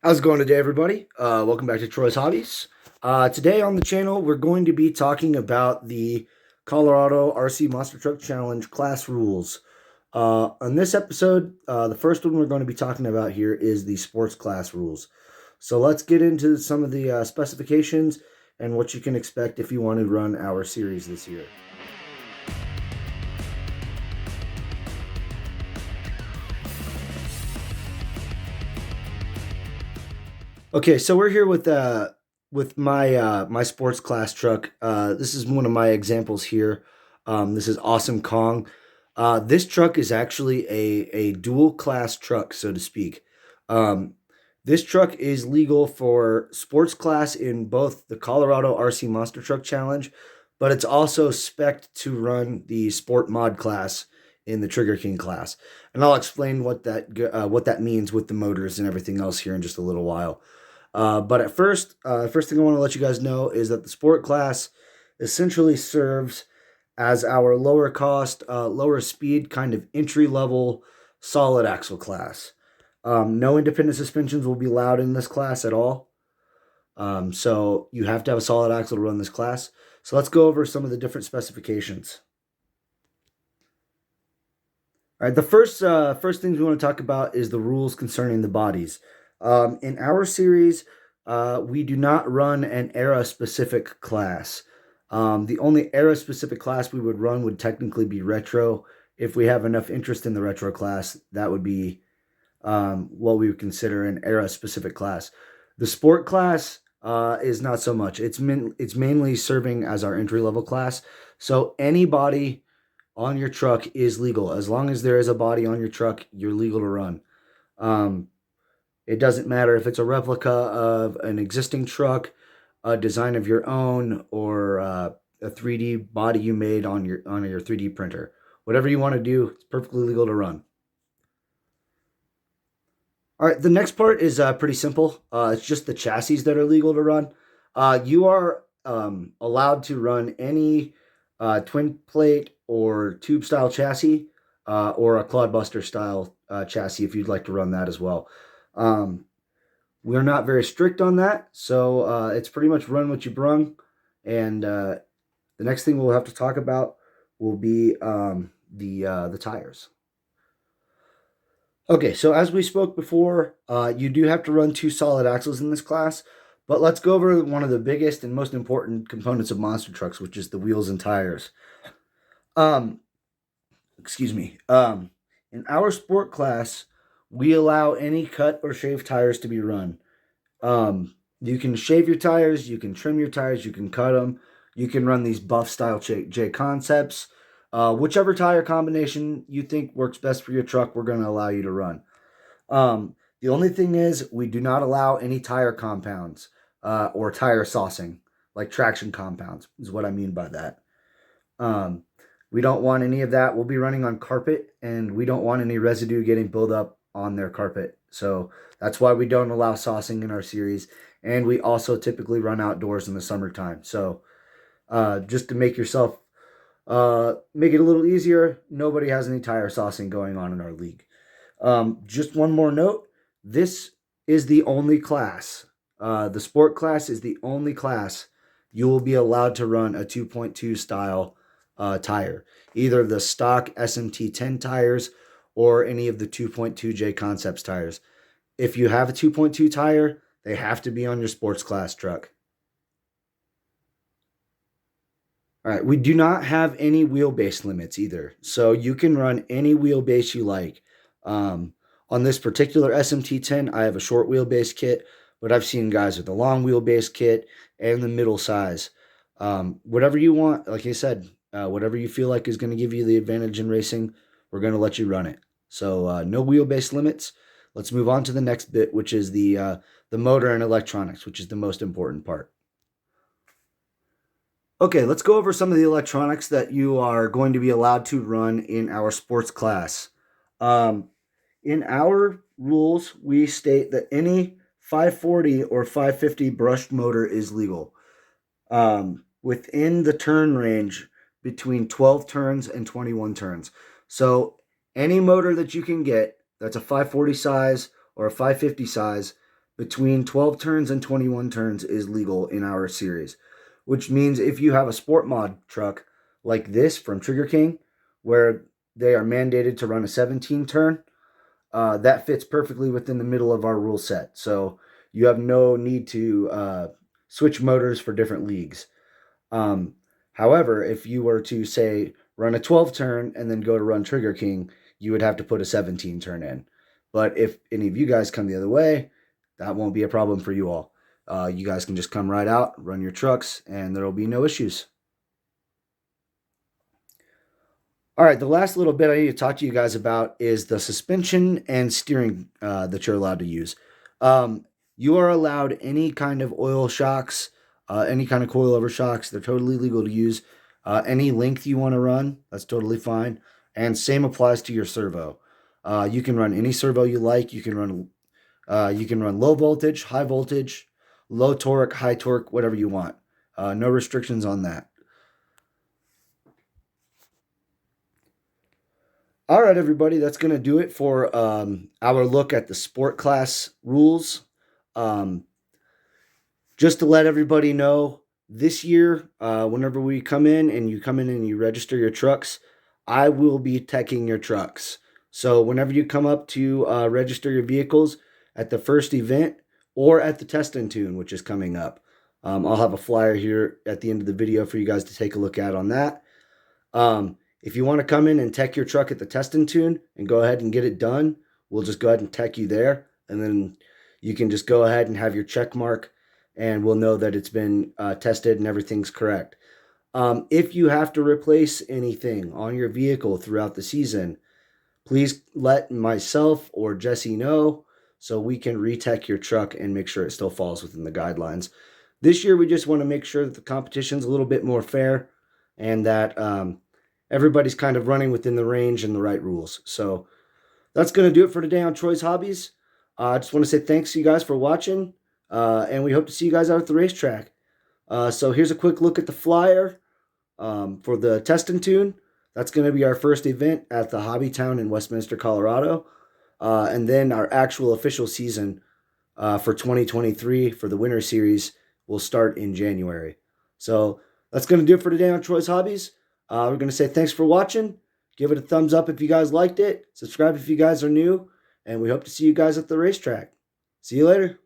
How's it going today, everybody? Welcome back to Troy's Hobbies. Today on the channel, we're going to be talking about the Colorado RC Monster Truck Challenge class rules. On this episode, the first one we're going to be talking about here is the sports class rules. So let's get into some of the specifications and what you can expect if you want to run our series this year. Okay, so we're here with my sports class truck. This is one of my examples here. This is Awesome Kong. This truck is actually a dual class truck, so to speak. This truck is legal for sports class in both the Colorado RC Monster Truck Challenge, but it's also spec'd to run the Sport Mod class in the Trigger King class. And I'll explain what that means with the motors and everything else here in just a little while. But at first thing I want to let you guys know is that the sport class essentially serves as our lower cost, lower speed kind of entry level solid axle class. No independent suspensions will be allowed in this class at all. So you have to have a solid axle to run this class. So let's go over some of the different specifications. All right, the first things we want to talk about is the rules concerning the bodies. In our series, we do not run an era-specific class. The only era-specific class we would run would technically be retro. If we have enough interest in the retro class, that would be what we would consider an era-specific class. The sport class is not so much. It's mainly serving as our entry-level class. So any body on your truck is legal. As long as there is a body on your truck, you're legal to run. It doesn't matter if it's a replica of an existing truck, a design of your own, or a 3D body you made on your 3D printer. Whatever you want to do, it's perfectly legal to run. All right, the next part is pretty simple. It's just the chassis that are legal to run. You are allowed to run any twin plate or tube style chassis or a clodbuster style chassis if you'd like to run that as well. We're not very strict on that, so it's pretty much run what you brung. And the next thing we'll have to talk about will be the tires. Okay, so as we spoke before, you do have to run 2 solid axles in this class, but let's go over one of the biggest and most important components of monster trucks, which is the wheels and tires. Excuse me. In our sport class, we allow any cut or shave tires to be run. You can shave your tires, you can trim your tires, you can cut them. You can run these buff style J concepts. Whichever tire combination you think works best for your truck, we're going to allow you to run. The only thing is we do not allow any tire compounds or tire saucing, like traction compounds is what I mean by that. We don't want any of that. We'll be running on carpet, and we don't want any residue getting built up on their carpet. So that's why we don't allow saucing in our series. And we also typically run outdoors in the summertime. So just to make yourself, make it a little easier, nobody has any tire saucing going on in our league. Just one more note. This is the only class. The sport class is the only class you will be allowed to run a 2.2 style tire. Either the stock SMT 10 tires or any of the 2.2 J Concepts tires. If you have a 2.2 tire, they have to be on your sports class truck. All right, we do not have any wheelbase limits either. So you can run any wheelbase you like. On this particular SMT 10, I have a short wheelbase kit, but I've seen guys with a long wheelbase kit and the middle size. Whatever you want, like I said, whatever you feel like is going to give you the advantage in racing, we're going to let you run it. So no wheelbase limits. Let's move on to the next bit, which is the motor and electronics, which is the most important part. Okay, let's go over some of the electronics that you are going to be allowed to run in our sports class. In our rules, we state that any 540 or 550 brushed motor is legal. Within the turn range between 12 turns and 21 turns. So any motor that you can get that's a 540 size or a 550 size between 12 turns and 21 turns is legal in our series, which means if you have a sport mod truck like this from Trigger King, where they are mandated to run a 17 turn, that fits perfectly within the middle of our rule set. So you have no need to switch motors for different leagues. However, if you were to say run a 12 turn and then go to run Trigger King, you would have to put a 17 turn in. But if any of you guys come the other way, that won't be a problem for you all. You guys can just come right out, run your trucks, and there will be no issues. All right, the last little bit I need to talk to you guys about is the suspension and steering that you're allowed to use. You are allowed any kind of oil shocks, any kind of coilover shocks. They're totally legal to use. Any length you want to run, that's totally fine. And same applies to your servo. You can run any servo you like. You can run low voltage, high voltage, low torque, high torque, whatever you want. No restrictions on that. All right, everybody, that's going to do it for our look at the sport class rules. Just to let everybody know, this year, whenever we come in and you register your trucks, I will be teching your trucks. So whenever you come up to register your vehicles at the first event or at the test and tune, which is coming up, I'll have a flyer here at the end of the video for you guys to take a look at on that. If you want to come in and tech your truck at the test and tune and go ahead and get it done, we'll just go ahead and tech you there. And then you can just go ahead and have your check mark and we'll know that it's been tested and everything's correct. If you have to replace anything on your vehicle throughout the season, please let myself or Jesse know so we can retech your truck and make sure it still falls within the guidelines. This year, we just want to make sure that the competition's a little bit more fair and that everybody's kind of running within the range and the right rules. So that's going to do it for today on Troy's Hobbies. I just want to say thanks to you guys for watching, and we hope to see you guys out at the racetrack. So here's a quick look at the flyer for the test and tune. That's going to be our first event at the Hobby Town in Westminster, Colorado. And then our actual official season for 2023 for the Winter Series will start in January. So that's going to do it for today on Troy's Hobbies. We're going to say thanks for watching. Give it a thumbs up if you guys liked it. Subscribe if you guys are new. And we hope to see you guys at the racetrack. See you later.